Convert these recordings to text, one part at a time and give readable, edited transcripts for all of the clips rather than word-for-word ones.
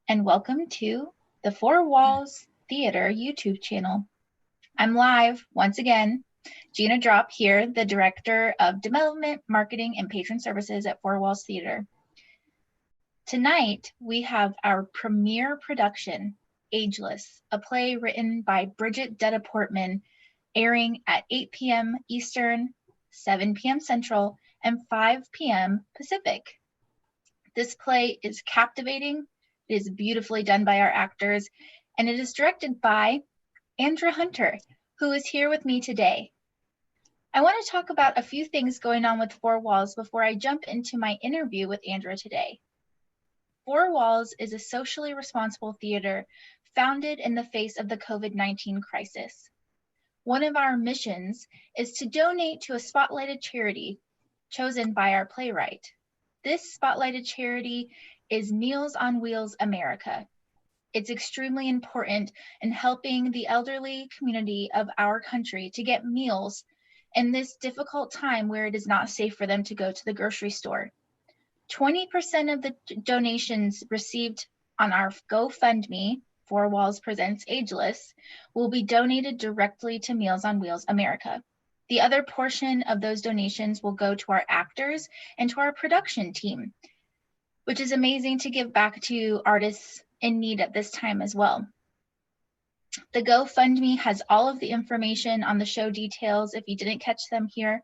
and welcome to the Four Walls Theater YouTube channel. I'm live once again. Gina Drop here, the Director of Development, Marketing, and Patron Services at Four Walls Theater. Tonight, we have our premiere production, Ageless, a play written by Bridget Detta Portman, airing at 8 p.m. Eastern, 7 p.m. Central, and 5 p.m. Pacific. This play is captivating, it is beautifully done by our actors, and it is directed by Andra Hunter, who is here with me today. I want to talk about a few things going on with Four Walls before I jump into my interview with Andra today. Four Walls is a socially responsible theater founded in the face of the COVID-19 crisis. One of our missions is to donate to a spotlighted charity chosen by our playwright. This spotlighted charity is Meals on Wheels America. It's extremely important in helping the elderly community of our country to get meals in this difficult time where it is not safe for them to go to the grocery store. 20% of the donations received on our GoFundMe, Four Walls Presents Ageless, will be donated directly to Meals on Wheels America. The other portion of those donations will go to our actors and to our production team, which is amazing to give back to artists in need at this time as well. The GoFundMe has all of the information on the show details if you didn't catch them here.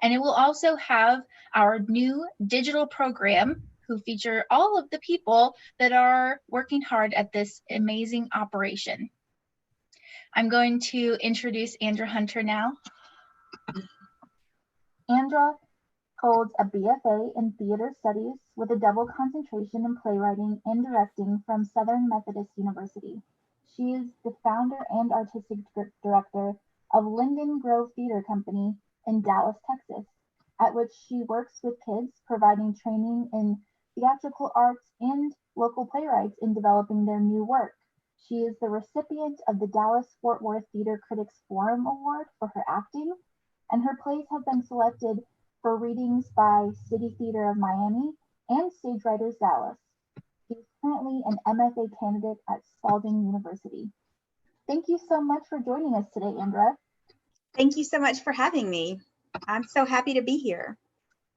And it will also have our new digital program who feature all of the people that are working hard at this amazing operation. I'm going to introduce Andra Hunter now. Andra holds a BFA in Theater Studies with a double concentration in playwriting and directing from Southern Methodist University. She is the founder and artistic director of Linden Theater Company in Dallas, Texas, at which she works with kids, providing training in theatrical arts and local playwrights in developing their new work. She is the recipient of the Dallas-Fort Worth Theater Critics Forum Award for her acting, and her plays have been selected for readings by City Theater of Miami and Stage Writers Dallas. She is currently an MFA candidate at Spalding University. Thank you so much for joining us today, Andra. Thank you so much for having me. I'm so happy to be here.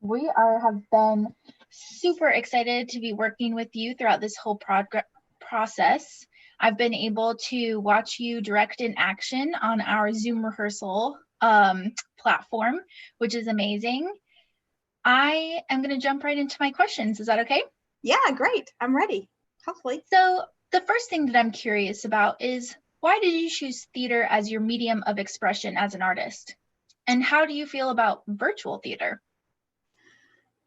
We have been super excited to be working with you throughout this whole process. I've been able to watch you direct in action on our Zoom rehearsal platform, which is amazing. I am going to jump right into my questions. Is that okay? Yeah, great. I'm ready, hopefully. So the first thing that I'm curious about is, why did you choose theater as your medium of expression as an artist? And how do you feel about virtual theater?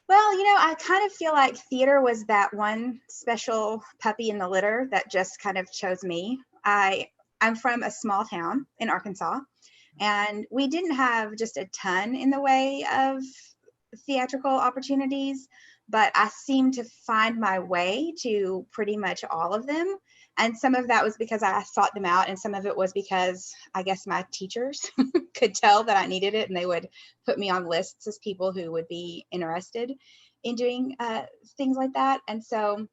Well, I kind of feel like theater was that one special puppy in the litter that just kind of chose me. I'm from a small town in Arkansas, and we didn't have just a ton in the way of theatrical opportunities, but I seemed to find my way to pretty much all of them. And some of that was because I sought them out, and some of it was because I guess my teachers could tell that I needed it, and they would put me on lists as people who would be interested in doing things like that. And so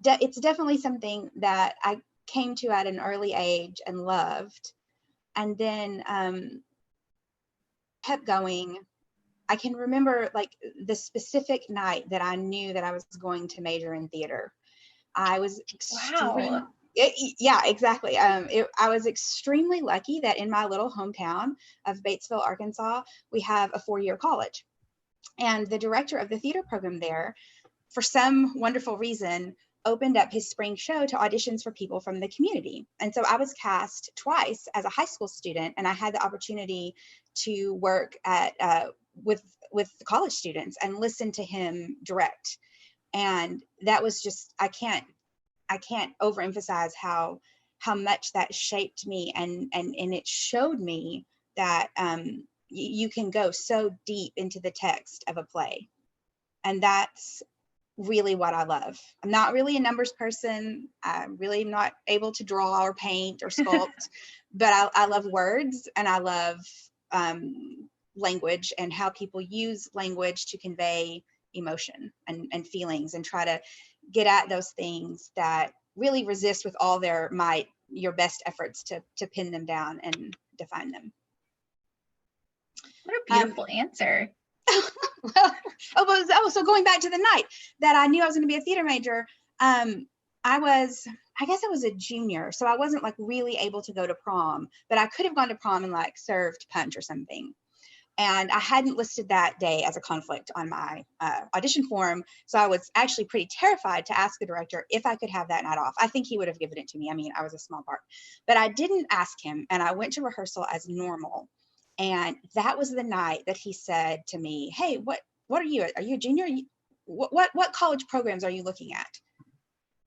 it's definitely something that I came to at an early age and loved, and then kept going. I can remember like the specific night that I knew that I was going to major in theater. I was yeah, exactly. I was extremely lucky that in my little hometown of Batesville, Arkansas, we have a 4-year college. And the director of the theater program there, for some wonderful reason, opened up his spring show to auditions for people from the community. And so I was cast twice as a high school student, and I had the opportunity to work at with the college students and listen to him direct. And that was just, I can't overemphasize how much that shaped me, and it showed me that you can go so deep into the text of a play. And that's really what I love. I'm not really a numbers person. I'm really not able to draw or paint or sculpt, but I love words, and I love language and how people use language to convey emotion and feelings, and try to get at those things that really resist with all their might your best efforts to pin them down and define them. What a beautiful answer. So going back to the night that I knew I was going to be a theater major, I guess I was a junior, so I wasn't like really able to go to prom, but I could have gone to prom and like served punch or something. And I hadn't listed that day as a conflict on my audition form. So I was actually pretty terrified to ask the director if I could have that night off. I think he would have given it to me. I mean, I was a small part, but I didn't ask him, and I went to rehearsal as normal. And that was the night that he said to me, "Hey, what are you? Are you a junior? What college programs are you looking at?"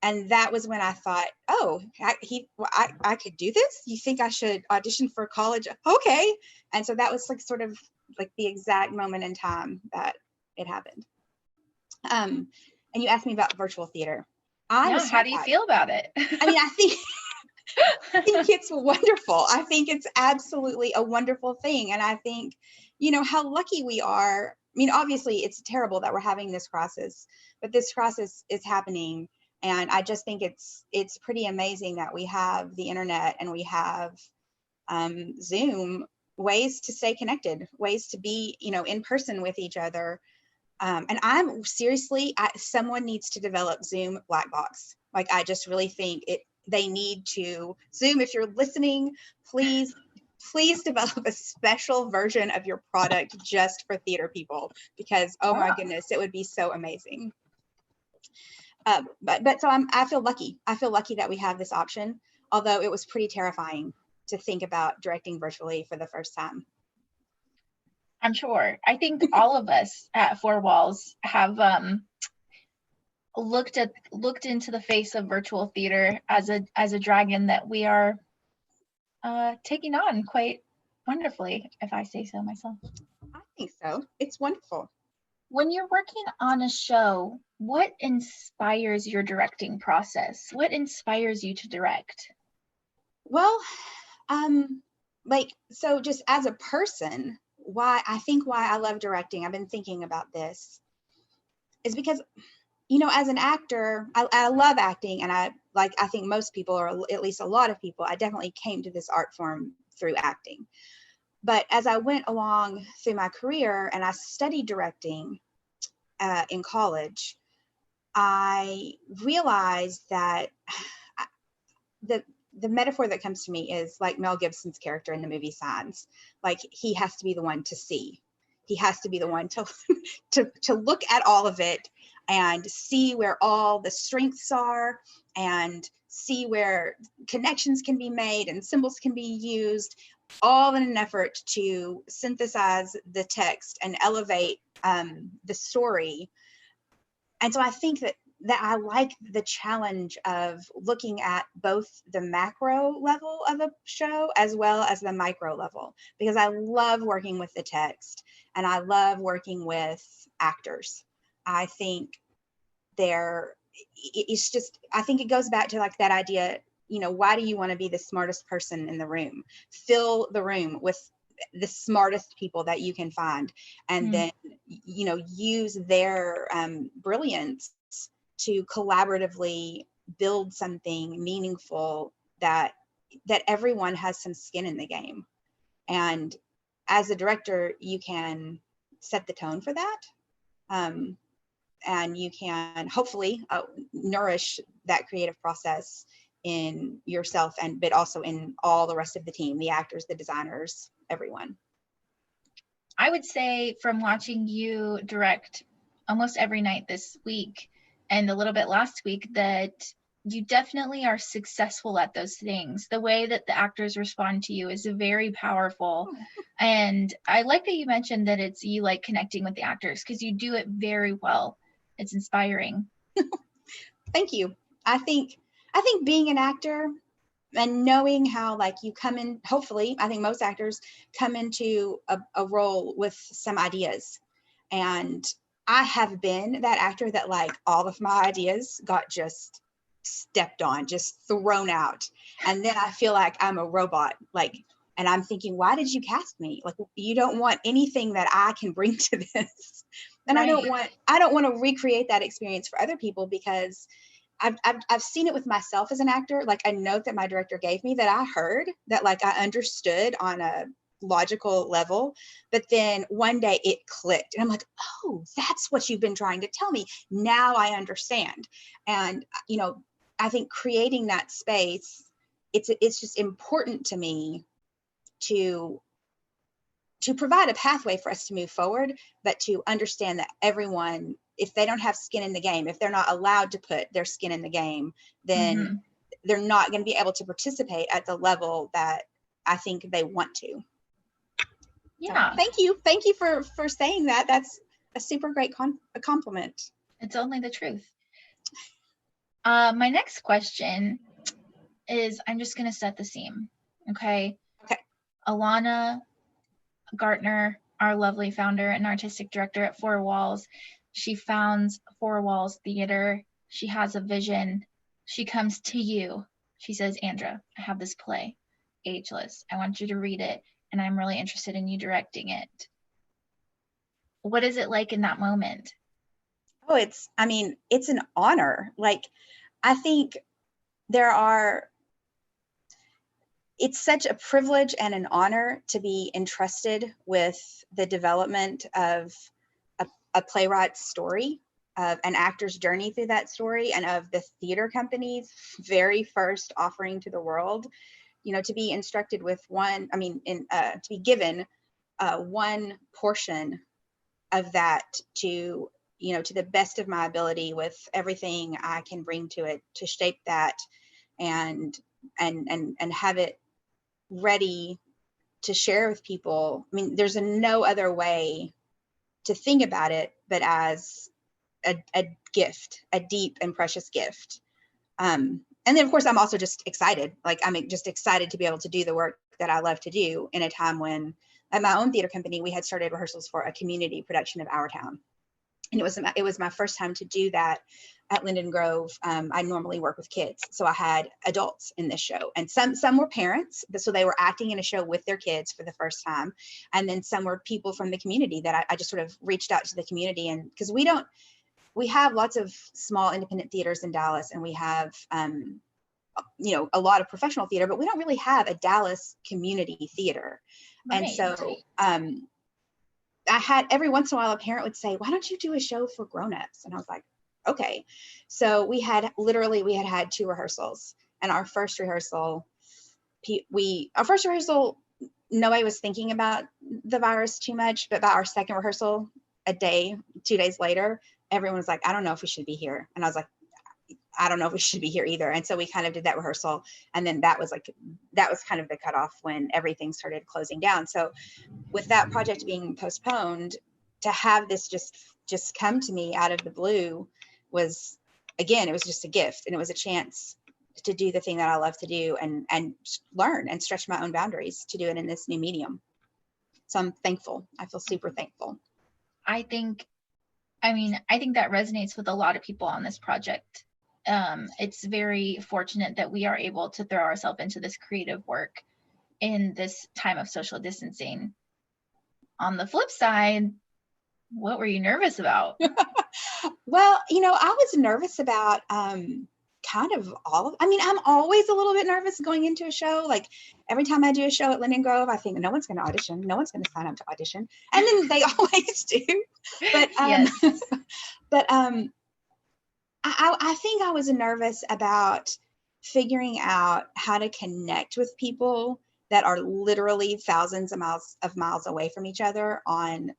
And that was when I thought, oh, I could do this. You think I should audition for college? Okay. And so that was like sort of like the exact moment in time that it happened. And you asked me about virtual theater. How do you feel about it? I mean, I think it's wonderful. I think it's absolutely a wonderful thing. And I think, how lucky we are. I mean, obviously it's terrible that we're having this crisis, but this crisis is happening. And I just think it's pretty amazing that we have the internet and we have Zoom, ways to stay connected, ways to be, in person with each other. And I'm seriously, someone needs to develop Zoom black box. Like, I just really think they need to. Zoom, if you're listening, please develop a special version of your product just for theater people, because, oh my goodness, it would be so amazing. But so I feel lucky. I feel lucky that we have this option, although it was pretty terrifying to think about directing virtually for the first time. I'm sure. I think all of us at Four Walls have looked into the face of virtual theater as a dragon that we are taking on quite wonderfully, if I say so myself. I think so. It's wonderful. When you're working on a show, what inspires your directing process? What inspires you to direct? Well, so just as a person, why I love directing, I've been thinking about this, is because, as an actor, I love acting, and I think most people, or at least a lot of people, I definitely came to this art form through acting. But as I went along through my career and I studied directing in college, I realized that the metaphor that comes to me is like Mel Gibson's character in the movie Signs. Like, he has to be the one to see. He has to be the one to look at all of it and see where all the strengths are, and see where connections can be made and symbols can be used, all in an effort to synthesize the text and elevate the story. And so I think that I like the challenge of looking at both the macro level of a show as well as the micro level, because I love working with the text and I love working with actors. I think I think it goes back to like that idea, why do you want to be the smartest person in the room? Fill the room with the smartest people that you can find, and then, use their brilliance to collaboratively build something meaningful that everyone has some skin in the game. And as a director, you can set the tone for that. And you can hopefully nourish that creative process in yourself, but also in all the rest of the team, the actors, the designers, everyone. I would say, from watching you direct almost every night this week and a little bit last week, that you definitely are successful at those things. The way that the actors respond to you is very powerful. And I like that you mentioned that you like connecting with the actors, because you do it very well. It's inspiring. Thank you. I think being an actor and knowing how, like, you come in, hopefully, I think most actors come into a role with some ideas. And I have been that actor that, like, all of my ideas got just stepped on, just thrown out. And then I feel like I'm a robot, like, And I'm thinking, why did you cast me? Like, you don't want anything that I can bring to this. And Right. I don't want to recreate that experience for other people, because I've seen it with myself as an actor. Like, a note that my director gave me that I heard, that like I understood on a logical level, but then one day it clicked and I'm like, oh, that's what you've been trying to tell me. Now I understand. And, you know, I think creating that space, it's just important to me to provide a pathway for us to move forward, but to understand that everyone, if they don't have skin in the game, if they're not allowed to put their skin in the game, then they're not going to be able to participate at the level that I think they want to. Yeah. So, thank you for saying that. That's a super great compliment. It's only the truth. My next question is, I'm just going to set the scene. Okay. Alana Gartner, our lovely founder and artistic director at Four Walls, she founds Four Walls Theater. She has a vision. She comes to you. She says, Andra, I have this play, Ageless. I want you to read it, and I'm really interested in you directing it. What is it like in that moment? Oh, it's an honor. Like, I think it's such a privilege and an honor to be entrusted with the development of a playwright's story, of an actor's journey through that story, and of the theater company's very first offering to the world. You know, to be instructed with to be given one portion of that, to the best of my ability, with everything I can bring to it, to shape that and have it ready to share with people. I mean, there's no other way to think about it but as a gift, a deep and precious gift. And then, of course, I'm also just excited. Like, I'm just excited to be able to do the work that I love to do in a time when, at my own theater company, we had started rehearsals for a community production of Our Town. And it was my first time to do that at Linden Grove. I normally work with kids, so I had adults in this show, and some were parents, so they were acting in a show with their kids for the first time, and then some were people from the community that I just sort of reached out to the community, and because we have lots of small independent theaters in Dallas, and we have a lot of professional theater, but we don't really have a Dallas community theater. Right. And so I had, every once in a while, a parent would say, why don't you do a show for grownups? And I was like, okay. So we had had 2 rehearsals, and our first rehearsal, nobody was thinking about the virus too much, but by our second rehearsal, 2 days later, everyone was like, I don't know if we should be here. And I was like, I don't know if we should be here either. And so we kind of did that rehearsal. And then that was kind of the cutoff when everything started closing down. So with that project being postponed, to have this just come to me out of the blue was, again, it was just a gift, and it was a chance to do the thing that I love to do, and learn and stretch my own boundaries to do it in this new medium. So I'm thankful. I feel super thankful. I think that resonates with a lot of people on this project. It's very fortunate that we are able to throw ourselves into this creative work in this time of social distancing. On the flip side, what were you nervous about? Well, I was nervous about kind of I'm always a little bit nervous going into a show. Like, every time I do a show at Linden Grove, I think no one's going to audition. No one's going to sign up to audition. And then they always do. But, yes. But I think I was nervous about figuring out how to connect with people that are literally thousands of miles away from each other on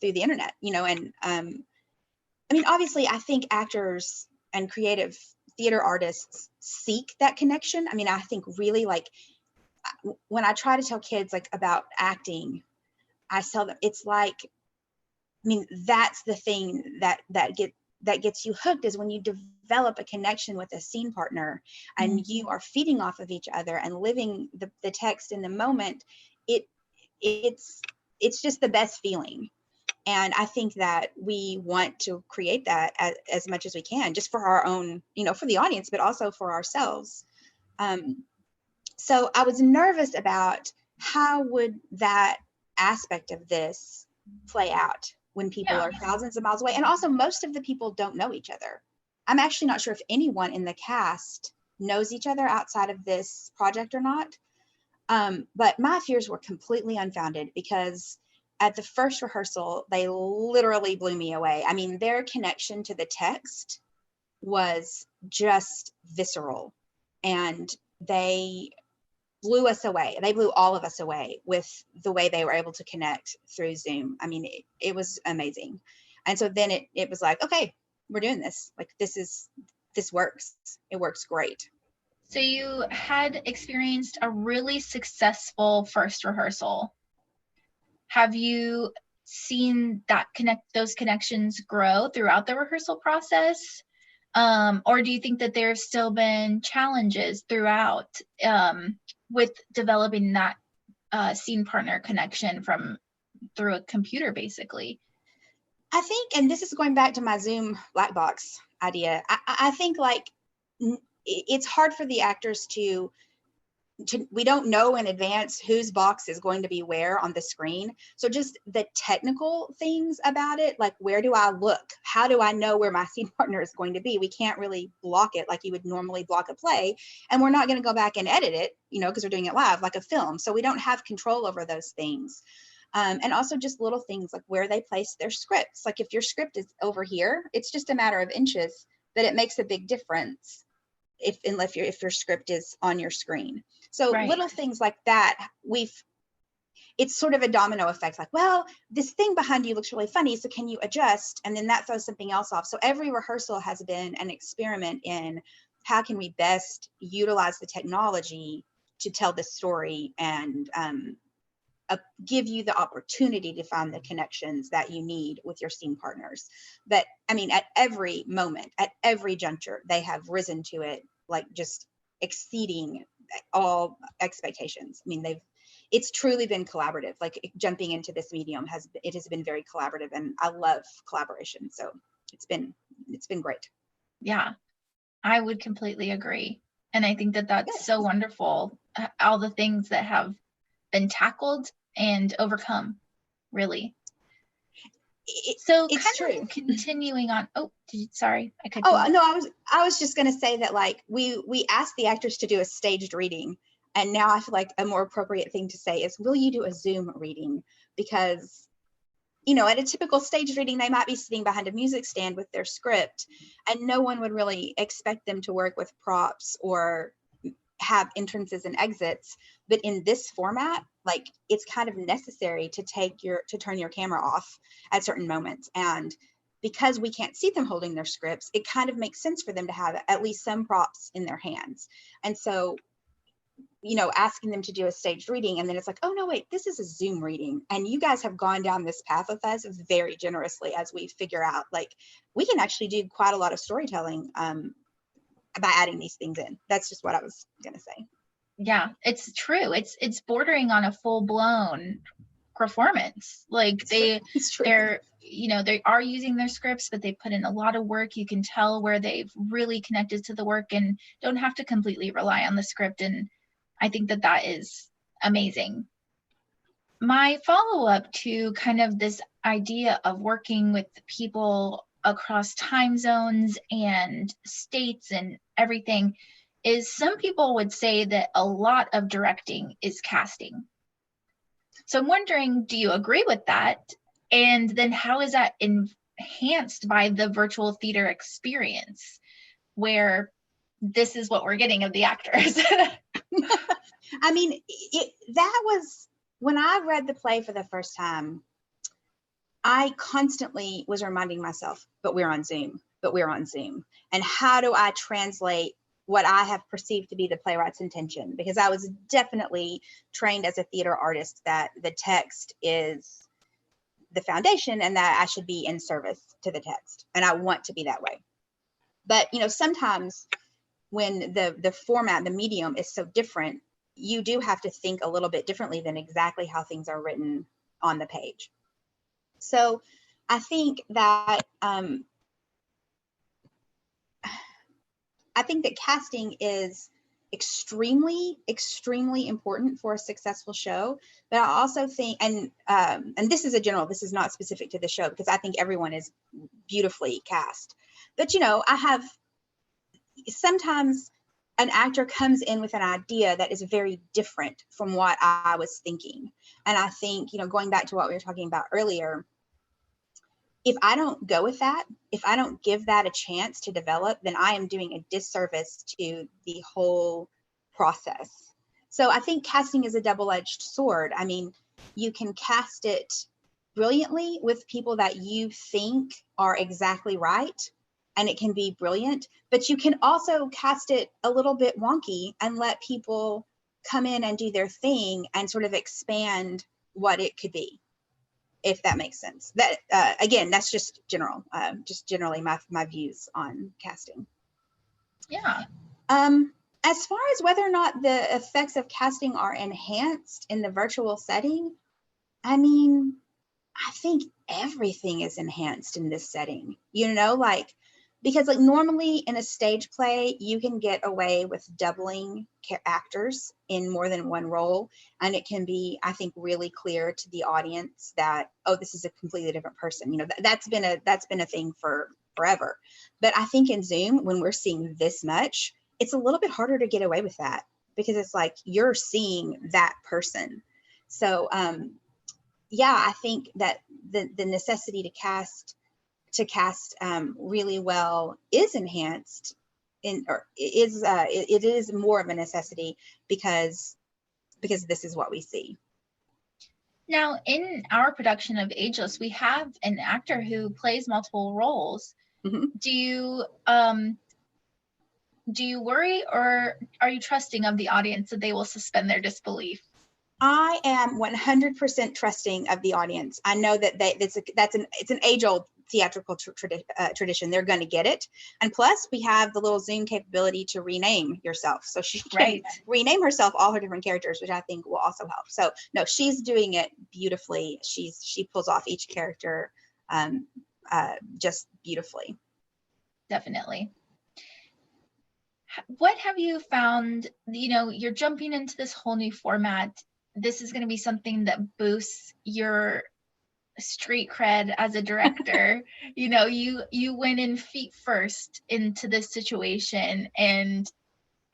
through the internet, and obviously, I think actors and creative theater artists seek that connection. I think really, like, when I try to tell kids about acting, I tell them it's like, that's the thing that gets you hooked, is when you develop a connection with a scene partner, and you are feeding off of each other and living the text in the moment. It's just the best feeling. And I think that we want to create that as much as we can, just for our own, for the audience, but also for ourselves. So I was nervous about how would that aspect of this play out when people are thousands of miles away. And also most of the people don't know each other. I'm actually not sure if anyone in the cast knows each other outside of this project or not. But my fears were completely unfounded because at the first rehearsal, they literally blew me away. I mean, their connection to the text was just visceral, and they blew us away. They blew all of us away with the way they were able to connect through Zoom. I mean, it was amazing. And so then it was like, okay, we're doing this. Like, this works. It works great. So you had experienced a really successful first rehearsal. Have you seen that those connections grow throughout the rehearsal process? Or do you think that there's still been challenges throughout with developing that scene partner connection through a computer, basically? I think, and this is going back to my Zoom black box idea, I think like it's hard for the actors to we don't know in advance whose box is going to be where on the screen. So just the technical things about it, like where do I look? How do I know where my scene partner is going to be? We can't really block it like you would normally block a play. And we're not going to go back and edit it, because we're doing it live like a film. So we don't have control over those things. And also just little things like where they place their scripts. Like if your script is over here, it's just a matter of inches, but it makes a big difference if your script is on your screen. So little things like that, it's sort of a domino effect. Like, well, this thing behind you looks really funny, so can you adjust? And then that throws something else off. So every rehearsal has been an experiment in how can we best utilize the technology to tell this story and give you the opportunity to find the connections that you need with your scene partners. But I mean, at every moment, at every juncture, they have risen to it, like just exceeding all expectations. I mean, it's truly been collaborative. Like jumping into this medium has been very collaborative, and I love collaboration. So it's been great. Yeah, I would completely agree. And I think that that's so wonderful. All the things that have been tackled and overcome, really. So it's kind true. of continuing on. Oh, sorry, I cut you off. No, I was just going to say that like we asked the actors to do a staged reading, and now I feel like a more appropriate thing to say is, will you do a Zoom reading? Because at a typical stage reading, they might be sitting behind a music stand with their script, and no one would really expect them to work with props or have entrances and exits. But in this format, like it's kind of necessary to turn your camera off at certain moments. And because we can't see them holding their scripts, it kind of makes sense for them to have at least some props in their hands. And so, asking them to do a staged reading, and then it's like, oh no, wait, this is a Zoom reading. And you guys have gone down this path with us very generously as we figure out, like, we can actually do quite a lot of storytelling by adding these things in. That's just what I was going to say. Yeah, it's true. It's bordering on a full-blown performance. Like they are using their scripts, but they put in a lot of work. You can tell where they've really connected to the work and don't have to completely rely on the script. And I think that is amazing. My follow-up to kind of this idea of working with people across time zones and states and everything is, some people would say that a lot of directing is casting. So I'm wondering, do you agree with that? And then how is that enhanced by the virtual theater experience, where this is what we're getting of the actors? I mean, that was, when I read the play for the first time, I constantly was reminding myself, but we're on Zoom. And how do I translate what I have perceived to be the playwright's intention? Because I was definitely trained as a theater artist that the text is the foundation and that I should be in service to the text. And I want to be that way. But, sometimes when the format, the medium is so different, you do have to think a little bit differently than exactly how things are written on the page. So I think that casting is extremely, extremely important for a successful show. But I also think, and this is a general, this is not specific to the show, because I think everyone is beautifully cast. But, I have sometimes an actor comes in with an idea that is very different from what I was thinking. And I think, going back to what we were talking about earlier, if I don't go with that, if I don't give that a chance to develop, then I am doing a disservice to the whole process. So I think casting is a double-edged sword. I mean, you can cast it brilliantly with people that you think are exactly right, and it can be brilliant, but you can also cast it a little bit wonky and let people come in and do their thing and sort of expand what it could be, if that makes sense. That again, that's just generally my views on casting. Yeah. As far as whether or not the effects of casting are enhanced in the virtual setting, I mean, I think everything is enhanced in this setting, because normally in a stage play, you can get away with doubling actors in more than one role. And it can be, I think, really clear to the audience that, oh, this is a completely different person. That's been a thing for forever. But I think in Zoom, when we're seeing this much, it's a little bit harder to get away with that, because it's like you're seeing that person. So, I think that the necessity to cast really well is enhanced it is more of a necessity because this is what we see. Now, in our production of Ageless, we have an actor who plays multiple roles. Mm-hmm. Do you worry, or are you trusting of the audience that they will suspend their disbelief? I am 100% trusting of the audience. I know that it's an age-old theatrical tradition. They're going to get it. And plus, we have the little Zoom capability to rename yourself. So she can rename herself all her different characters, which I think will also help. So no, she's doing it beautifully. She pulls off each character just beautifully. Definitely. What have you found, you're jumping into this whole new format. This is going to be something that boosts your street cred as a director. You went in feet first into this situation and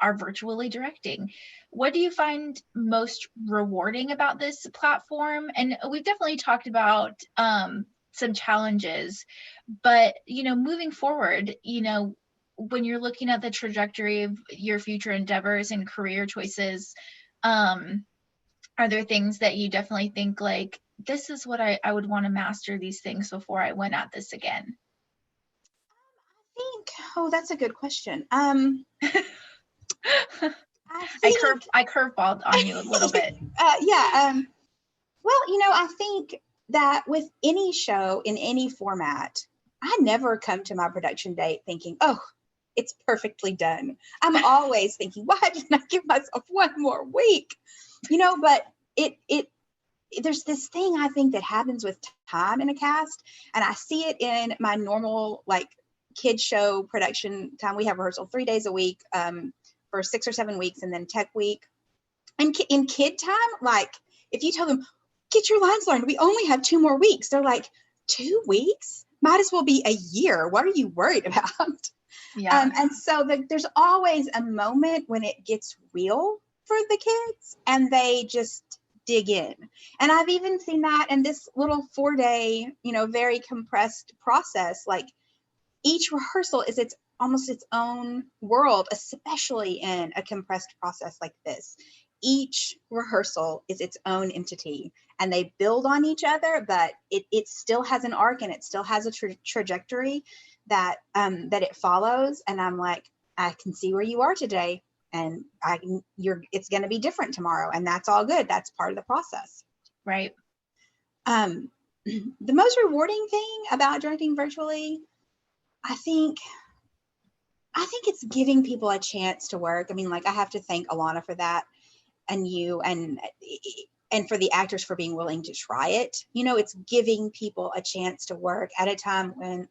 are virtually directing. What do you find most rewarding about this platform? And we've definitely talked about some challenges, but moving forward, when you're looking at the trajectory of your future endeavors and career choices, are there things that you definitely think like, this is what I would want to master these things before I went at this again? That's a good question. I curveballed on you a little bit. Well, I think that with any show in any format, I never come to my production date thinking, oh, it's perfectly done. I'm always thinking, why didn't I give myself one more week? But there's this thing I think that happens with time in a cast, and I see it in my normal kid show production time. We have rehearsal 3 days a week for 6 or 7 weeks, and then tech week. And in kid time, if you tell them, get your lines learned, we only have 2 more weeks, they're like, 2 weeks? Might as well be a year. What are you worried about? Yeah. And so there's always a moment when it gets real for the kids and they just dig in. And I've even seen that in this little 4-day, very compressed process. Each rehearsal is almost its own world, especially in a compressed process like this. Each rehearsal is its own entity and they build on each other, but it still has an arc and it still has a trajectory that it follows. And I'm like, I can see where you are today, and it's going to be different tomorrow, and that's all good. That's part of the process. Right. The most rewarding thing about directing virtually, I think it's giving people a chance to work. I mean, I have to thank Alana for that, and you, and for the actors for being willing to try it. It's giving people a chance to work at a time when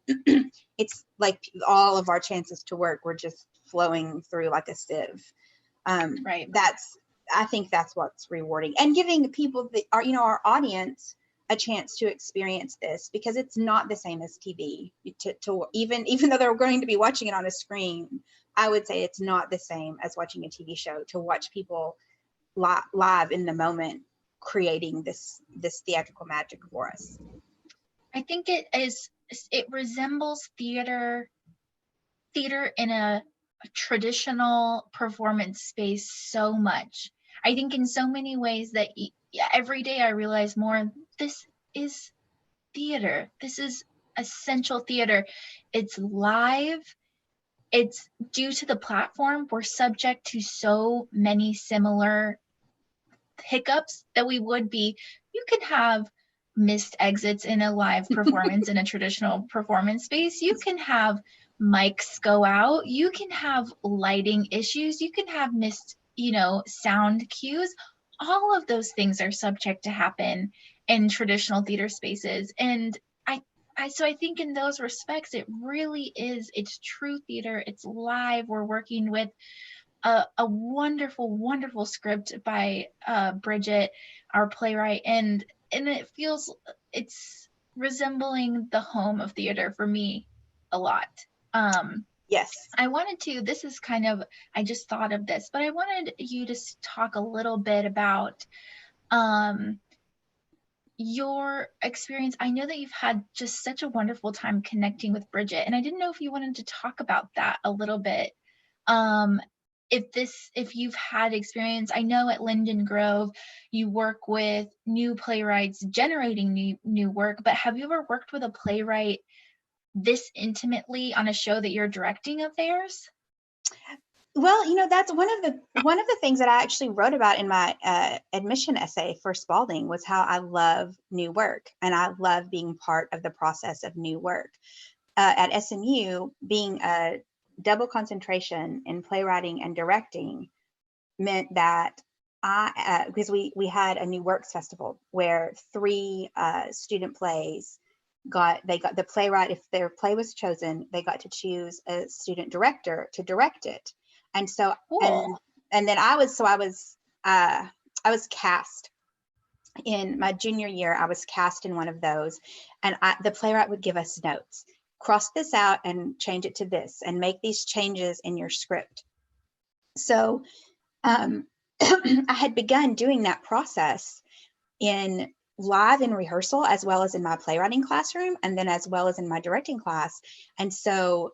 it's like all of our chances to work were just flowing through like a sieve. Right. I think that's what's rewarding, and giving people our audience a chance to experience this, because it's not the same as TV. Even though they're going to be watching it on a screen, I would say it's not the same as watching a TV show, to watch people live in the moment creating this theatrical magic for us. I think it resembles theater in a traditional performance space so much. I think in so many ways that every day I realize more, this is theater. This is essential theater. It's live. It's due to the platform. We're subject to so many similar hiccups that we would be. You can have missed exits in a live performance in a traditional performance space. You can have mics go out. You can have lighting issues. You can have missed, sound cues. All of those things are subject to happen in traditional theater spaces. And so I think in those respects, it really is, it's true theater. It's live. We're working with a wonderful, wonderful script by Bridget, our playwright, and it's resembling the home of theater for me a lot. Yes. I just thought of this, but I wanted you to talk a little bit about your experience. I know that you've had just such a wonderful time connecting with Bridget, and I didn't know if you wanted to talk about that a little bit. If you've had experience, I know at Linden Grove, you work with new playwrights generating new work, but have you ever worked with a playwright this intimately on a show that you're directing of theirs? Well, that's one of the things that I actually wrote about in my admission essay for Spalding, was how I love new work, and I love being part of the process of new work. At SMU, being a double concentration in playwriting and directing meant that because we had a new works festival where 3 student plays got the playwright, if their play was chosen, they got to choose a student director to direct it. And so, cool. and then I was cast in my junior year. I was cast in one of those, and the playwright would give us notes. Cross this out and change it to this, and make these changes in your script. So I had begun doing that process live in rehearsal, as well as in my playwriting classroom, and then as well as in my directing class. And so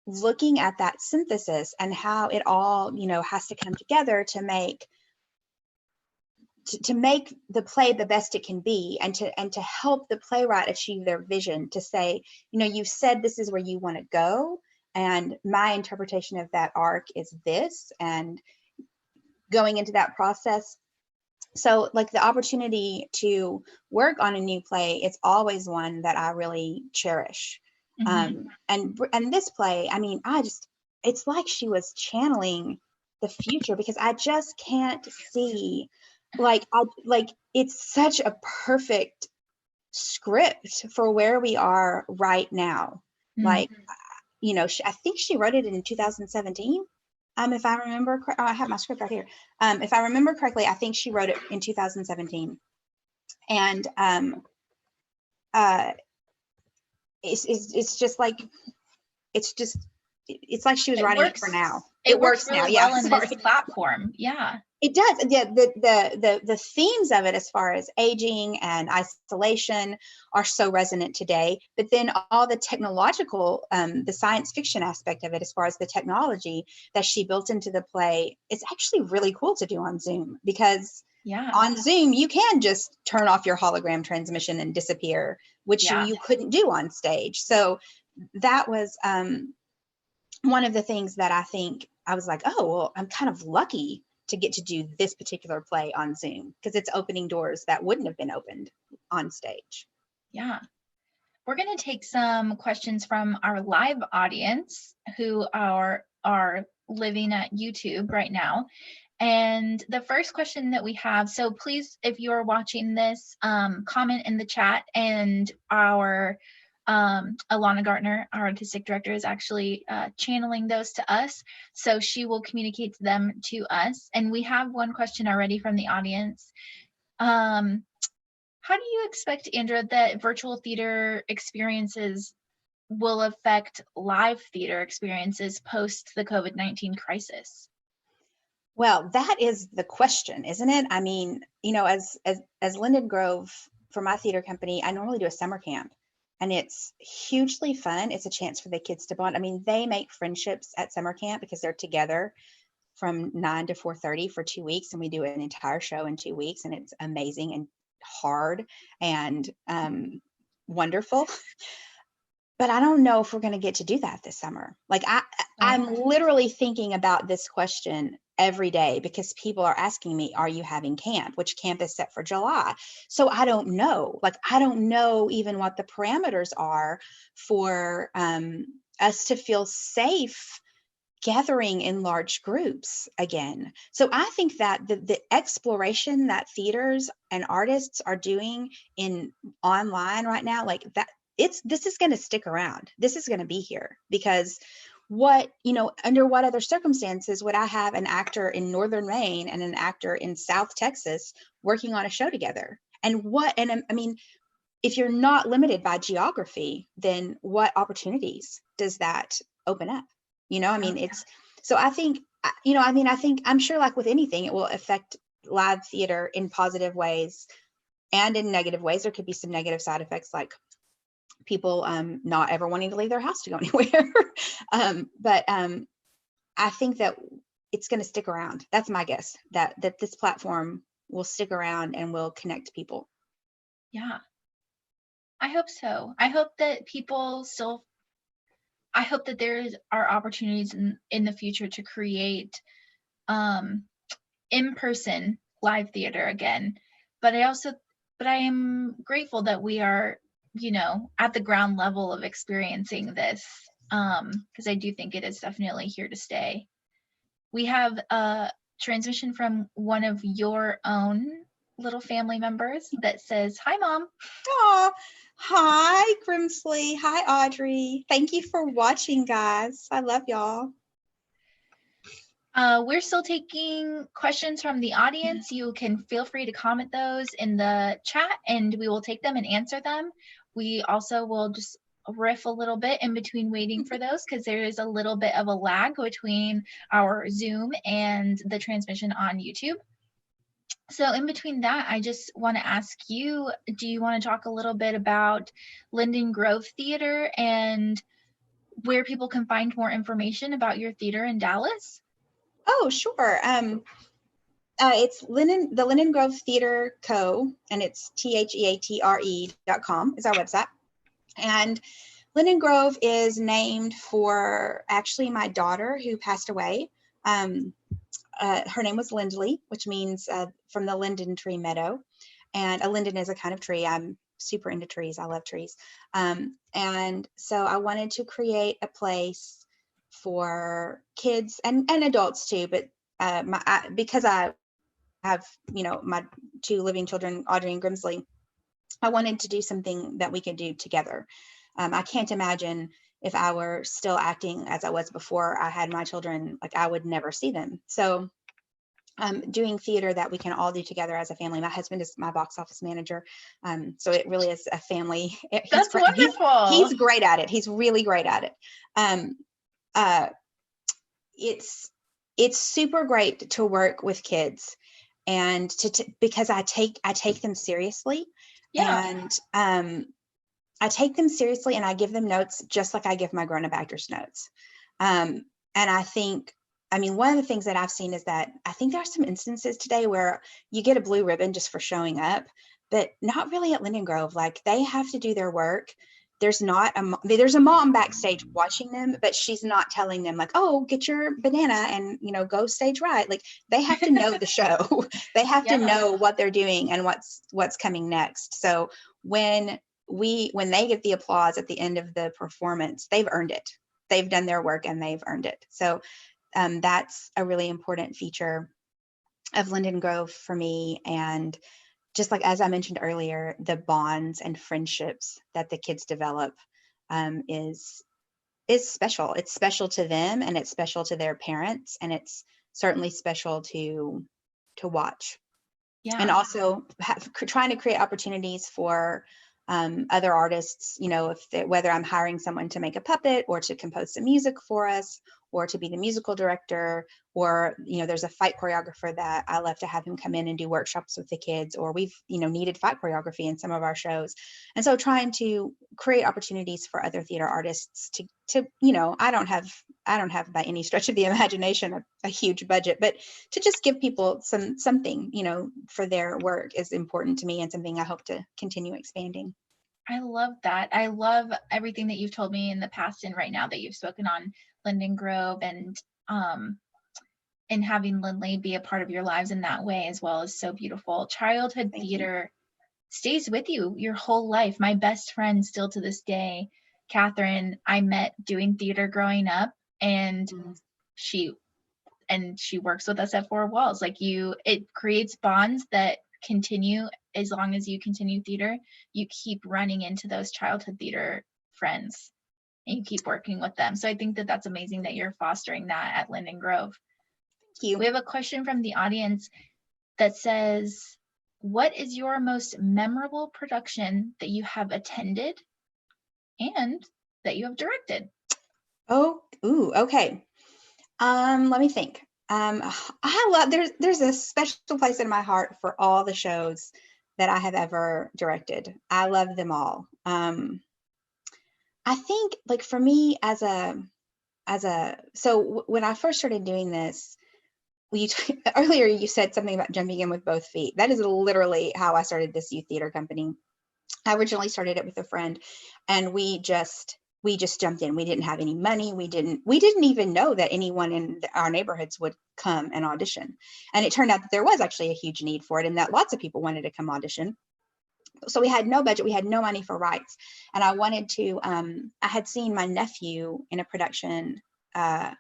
looking at that synthesis and how it all, has to come together to make the play the best it can be, and to help the playwright achieve their vision, to say, you said this is where you want to go, and my interpretation of that arc is this, and going into that process. So like the opportunity to work on a new play, it's always one that I really cherish. And this play, I mean, it's like she was channeling the future, because I just can't see, it's such a perfect script for where we are right now. I think she wrote it in 2017. If I remember, I have my script right here. If I remember correctly, I think she wrote it in 2017. And it's just like, it's like she was writing it for now. It works really well in this platform. Yeah. It does. Yeah, the themes of it, as far as aging and isolation, are so resonant today. But then all the technological, the science fiction aspect of it, as far as the technology that she built into the play, it's actually really cool to do on Zoom, because on Zoom you can just turn off your hologram transmission and disappear, which you couldn't do on stage. So that was one of the things that I think I was like, oh, well, I'm kind of lucky to get to do this particular play on Zoom, because it's opening doors that wouldn't have been opened on stage. Yeah. We're going to take some questions from our live audience who are living at YouTube right now. And the first question that we have, so please, if you're watching this, comment in the chat, and our Alana Gartner, our artistic director, is actually channeling those to us. So she will communicate them to us. And we have one question already from the audience. How do you expect, Andra, that virtual theater experiences will affect live theater experiences post the COVID-19 crisis? Well, that is the question, isn't it? I mean, as Linden Grove, for my theater company, I normally do a summer camp, and it's hugely fun. It's a chance for the kids to bond. I mean, they make friendships at summer camp because they're together from 9 to 4:30 for 2 weeks, and we do an entire show in 2 weeks, and it's amazing and hard and wonderful. But I don't know if we're going to get to do that this summer. Like I'm literally thinking about this question every day because people are asking me, are you having camp? Which camp is set for July? So I don't know. Like, I don't know even what the parameters are for us to feel safe gathering in large groups again. So I think that the exploration that theaters and artists are doing in online right now, like that, this is going to stick around. This is going to be here because under what other circumstances would I have an actor in Northern Maine and an actor in South Texas working on a show together? And I mean, if you're not limited by geography, then what opportunities does that open up? I mean, I'm sure, like with anything, it will affect live theater in positive ways and in negative ways. There could be some negative side effects, like people not ever wanting to leave their house to go anywhere. But I think that it's going to stick around. That's my guess, that this platform will stick around and will connect people. Yeah, I hope so. I hope that there are opportunities in the future to create in-person live theater again. But I am grateful that we are, at the ground level of experiencing this, because I do think it is definitely here to stay. We have a transmission from one of your own little family members that says, "Hi, Mom." Oh, hi, Grimsley. Hi, Audrey. Thank you for watching, guys. I love y'all. We're still taking questions from the audience. You can feel free to comment those in the chat and we will take them and answer them. We also will just riff a little bit in between waiting for those because there is a little bit of a lag between our Zoom and the transmission on YouTube. So in between that, I just want to ask you, do you want to talk a little bit about Linden Grove Theater and where people can find more information about your theater in Dallas? Oh, sure. It's the Linden Grove Theater Co., and it's theatre.com is our website. And Linden Grove is named for actually my daughter who passed away. Her name was Lindley, which means from the linden tree meadow. And a linden is a kind of tree. I'm super into trees. I love trees. And so I wanted to create a place for kids and adults too, but because I have, my two living children, Audrey and Grimsley, I wanted to do something that we could do together. I can't imagine if I were still acting as I was before I had my children, like I would never see them. So doing theater that we can all do together as a family. My husband is my box office manager. So it really is a family. That's wonderful. He's great at it. He's really great at it. It's super great to work with kids and because I take them seriously. Yeah. And I take them seriously and I give them notes just like I give my grown-up actors notes. And I think, one of the things that I've seen is that I think there are some instances today where you get a blue ribbon just for showing up, but not really at Linden Grove. Like they have to do their work. There's a mom backstage watching them, but she's not telling them like, oh, get your banana and, go stage right. Like they have to know the show. They have to know what they're doing and what's coming next. So when they get the applause at the end of the performance, they've earned it. They've done their work and they've earned it. So that's a really important feature of Linden Grove for me. And just like, as I mentioned earlier, the bonds and friendships that the kids develop is special. It's special to them, and it's special to their parents, and it's certainly special to watch. Yeah. And also trying to create opportunities for other artists, whether I'm hiring someone to make a puppet or to compose some music for us or to be the musical director, or, there's a fight choreographer that I love to have him come in and do workshops with the kids, or we've, needed fight choreography in some of our shows. And so trying to create opportunities for other theater artists to I don't have by any stretch of the imagination a huge budget, but to just give people something, for their work is important to me, and something I hope to continue expanding. I love that. I love everything that you've told me in the past and right now that you've spoken on Linden Grove, and having Lindley be a part of your lives in that way as well is so beautiful. Childhood theater stays with you your whole life. My best friend still to this day, Catherine, I met doing theater growing up, and she works with us at Four Walls. It creates bonds that continue as long as you continue theater. You keep running into those childhood theater friends and you keep working with them. So I think that that's amazing that you're fostering that at Linden Grove. Thank you. We have a question from the audience that says, what is your most memorable production that you have attended and that you have directed? Okay. Let me think. There's a special place in my heart for all the shows that I have ever directed. I love them all. I think, like, for me so when I first started doing this, earlier you said something about jumping in with both feet. That is literally how I started this youth theater company. I originally started it with a friend, and we just jumped in. We didn't have any money. We didn't even know that anyone in our neighborhoods would come and audition. And it turned out that there was actually a huge need for it, and that lots of people wanted to come audition. So we had no budget. We had no money for rights. And I wanted to, I had seen my nephew in a production of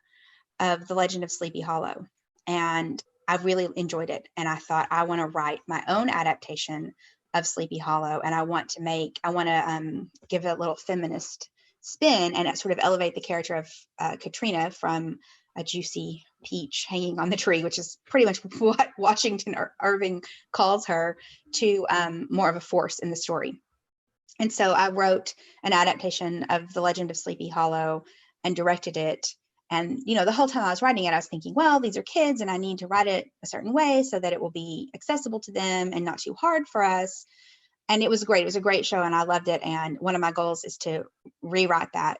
The Legend of Sleepy Hollow, and I really enjoyed it. And I thought, I want to write my own adaptation of Sleepy Hollow, and I want to give it a little feminist spin and sort of elevate the character of Katrina from a juicy peach hanging on the tree, which is pretty much what Washington Irving calls her, to more of a force in the story. And so I wrote an adaptation of The Legend of Sleepy Hollow and directed it. And, the whole time I was writing it, I was thinking, well, these are kids and I need to write it a certain way so that it will be accessible to them and not too hard for us. And it was great. It was a great show and I loved it. And one of my goals is to rewrite that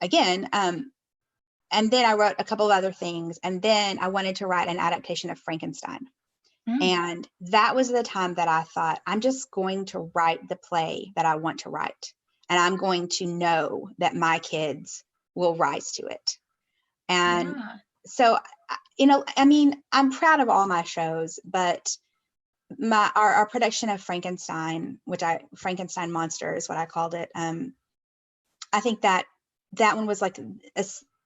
again. And then I wrote a couple of other things. And then I wanted to write an adaptation of Frankenstein. And that was the time that I thought, I'm just going to write the play that I want to write. And I'm going to know that my kids will rise to it. And so, I'm proud of all my shows, but our production of Frankenstein, Frankenstein Monster is what I called it. I think that one was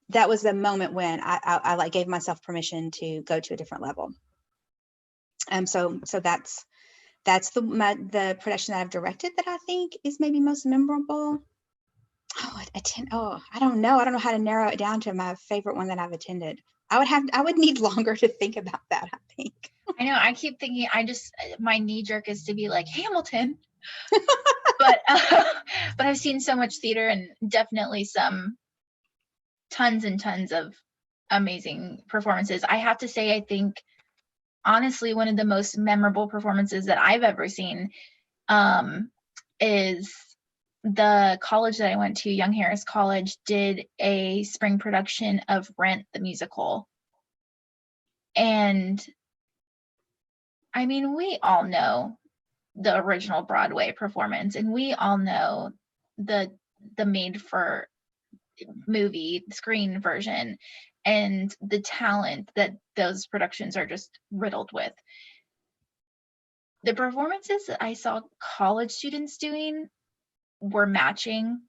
that was the moment when I gave myself permission to go to a different level. So that's the production that I've directed that I think is maybe most memorable. I don't know. I don't know how to narrow it down to my favorite one that I've attended. I would need longer to think about that, I think. I know. I keep thinking, my knee jerk is to be like Hamilton, but I've seen so much theater and definitely some tons and tons of amazing performances. I have to say, I think honestly, one of the most memorable performances that I've ever seen is the college that I went to, Young Harris College, did a spring production of Rent the musical. And we all know the original Broadway performance, and we all know the made for movie screen version and the talent that those productions are just riddled with. The performances that I saw college students doing were matching,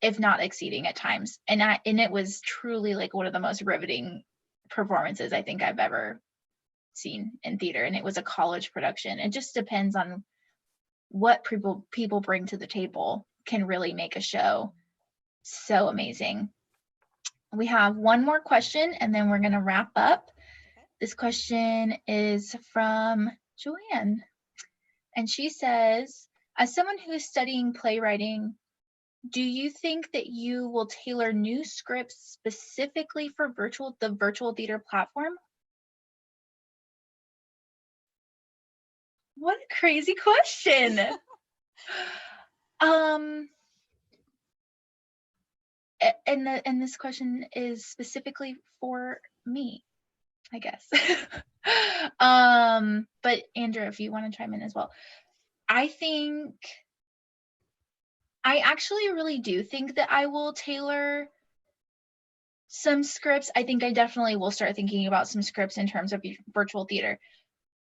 if not exceeding at times. And it was truly one of the most riveting performances I think I've ever seen in theater. And it was a college production. It just depends on what people bring to the table can really make a show So amazing. We have one more question and then we're going to wrap up. Okay. This question is from Joanne. And she says, as someone who is studying playwriting, do you think that you will tailor new scripts specifically for the virtual theater platform? What a crazy question. And this question is specifically for me, I guess. But Andra, if you want to chime in as well. I actually really do think that I will tailor some scripts. I think I definitely will start thinking about some scripts in terms of virtual theater.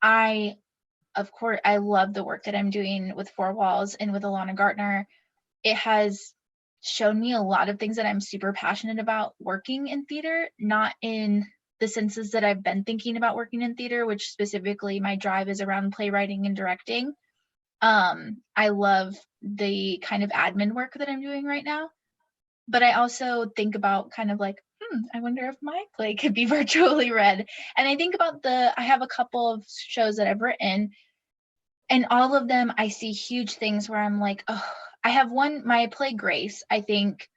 Of course, I love the work that I'm doing with Four Walls and with Alana Gartner. It has shown me a lot of things that I'm super passionate about working in theater, not in the senses that I've been thinking about working in theater, which specifically my drive is around playwriting and directing. I love the kind of admin work that I'm doing right now, but I also think about kind of like, I wonder if my play could be virtually read. And I think about I have a couple of shows that I've written, and all of them, I see huge things where I'm like, oh, I have one, my play Grace, I think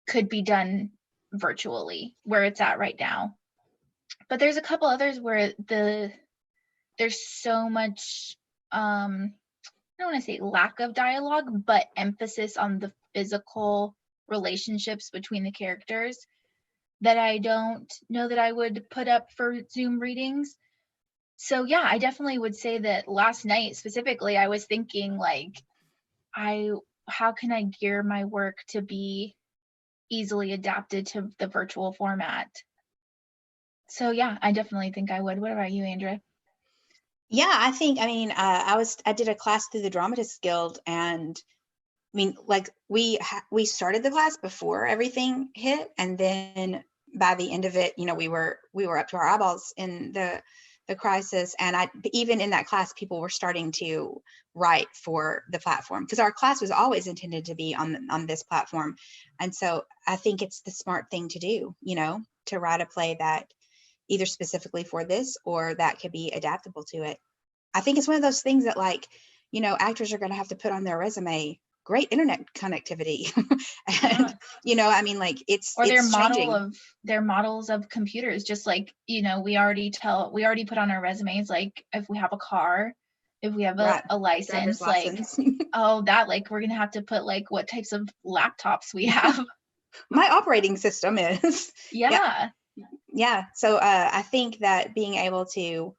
could be done virtually where it's at right now. But there's a couple others where there's so much, I don't want to say lack of dialogue, but emphasis on the physical relationships between the characters that I don't know that I would put up for Zoom readings. So yeah, I definitely would say that last night specifically, I was thinking like, how can I gear my work to be easily adapted to the virtual format? So yeah, I definitely think I would. What about you, Andra? Yeah, I did a class through the Dramatists Guild, and I mean, like we started the class before everything hit, and then by the end of it, you know, we were up to our eyeballs in the crisis. And even in that class, people were starting to write for the platform, because our class was always intended to be on this platform. And so I think it's the smart thing to do, you know, to write a play that either specifically for this or that could be adaptable to it. I think it's one of those things that, like, you know, actors are going to have to put on their resume, great internet connectivity. And you know, I mean, like it's their models of computers, just like, you know, we already put on our resumes, like if we have a car, if we have a license, like oh, that, like we're gonna have to put like what types of laptops we have. My operating system is yeah. So I think that being able to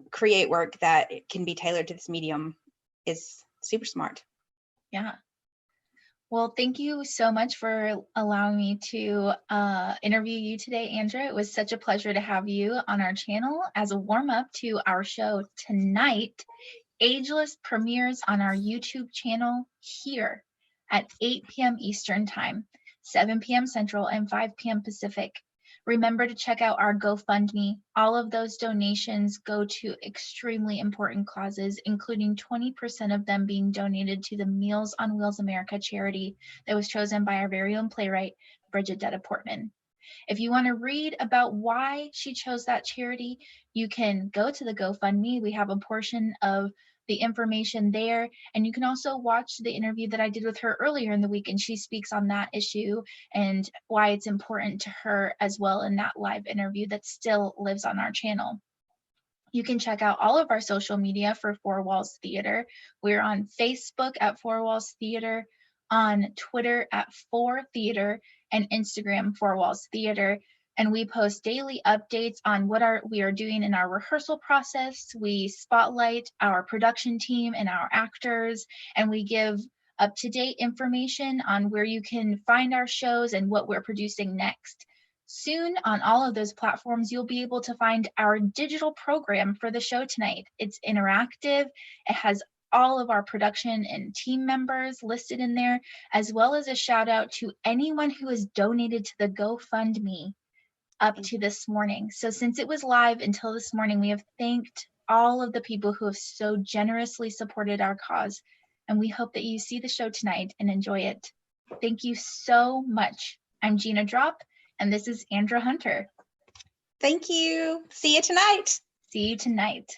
create work that can be tailored to this medium is super smart. Yeah. Well, thank you so much for allowing me to interview you today, Andra. It was such a pleasure to have you on our channel. As a warm-up to our show tonight, Ageless premieres on our YouTube channel here at 8 p.m. Eastern Time, 7 p.m. Central, and 5 p.m. Pacific. Remember to check out our GoFundMe. All of those donations go to extremely important causes, including 20% of them being donated to the Meals on Wheels America charity that was chosen by our very own playwright, Bridget Portman. If you want to read about why she chose that charity, you can go to the GoFundMe. We have a portion of the information there, and you can also watch the interview that I did with her earlier in the week, and she speaks on that issue and why it's important to her as well in that live interview that still lives on our channel. You can check out all of our social media for Four Walls Theater. We're on Facebook at Four Walls Theater, on Twitter at Four Theater, and Instagram Four Walls Theater. And we post daily updates on what we are doing in our rehearsal process. We spotlight our production team and our actors, and we give up-to-date information on where you can find our shows and what we're producing next. Soon on all of those platforms, you'll be able to find our digital program for the show tonight. It's interactive. It has all of our production and team members listed in there, as well as a shout out to anyone who has donated to the GoFundMe up to this morning. So since it was live until this morning, we have thanked all of the people who have so generously supported our cause. And we hope that you see the show tonight and enjoy it. Thank you so much. I'm Gina Drop, and this is Andra Hunter. Thank you. See you tonight. See you tonight.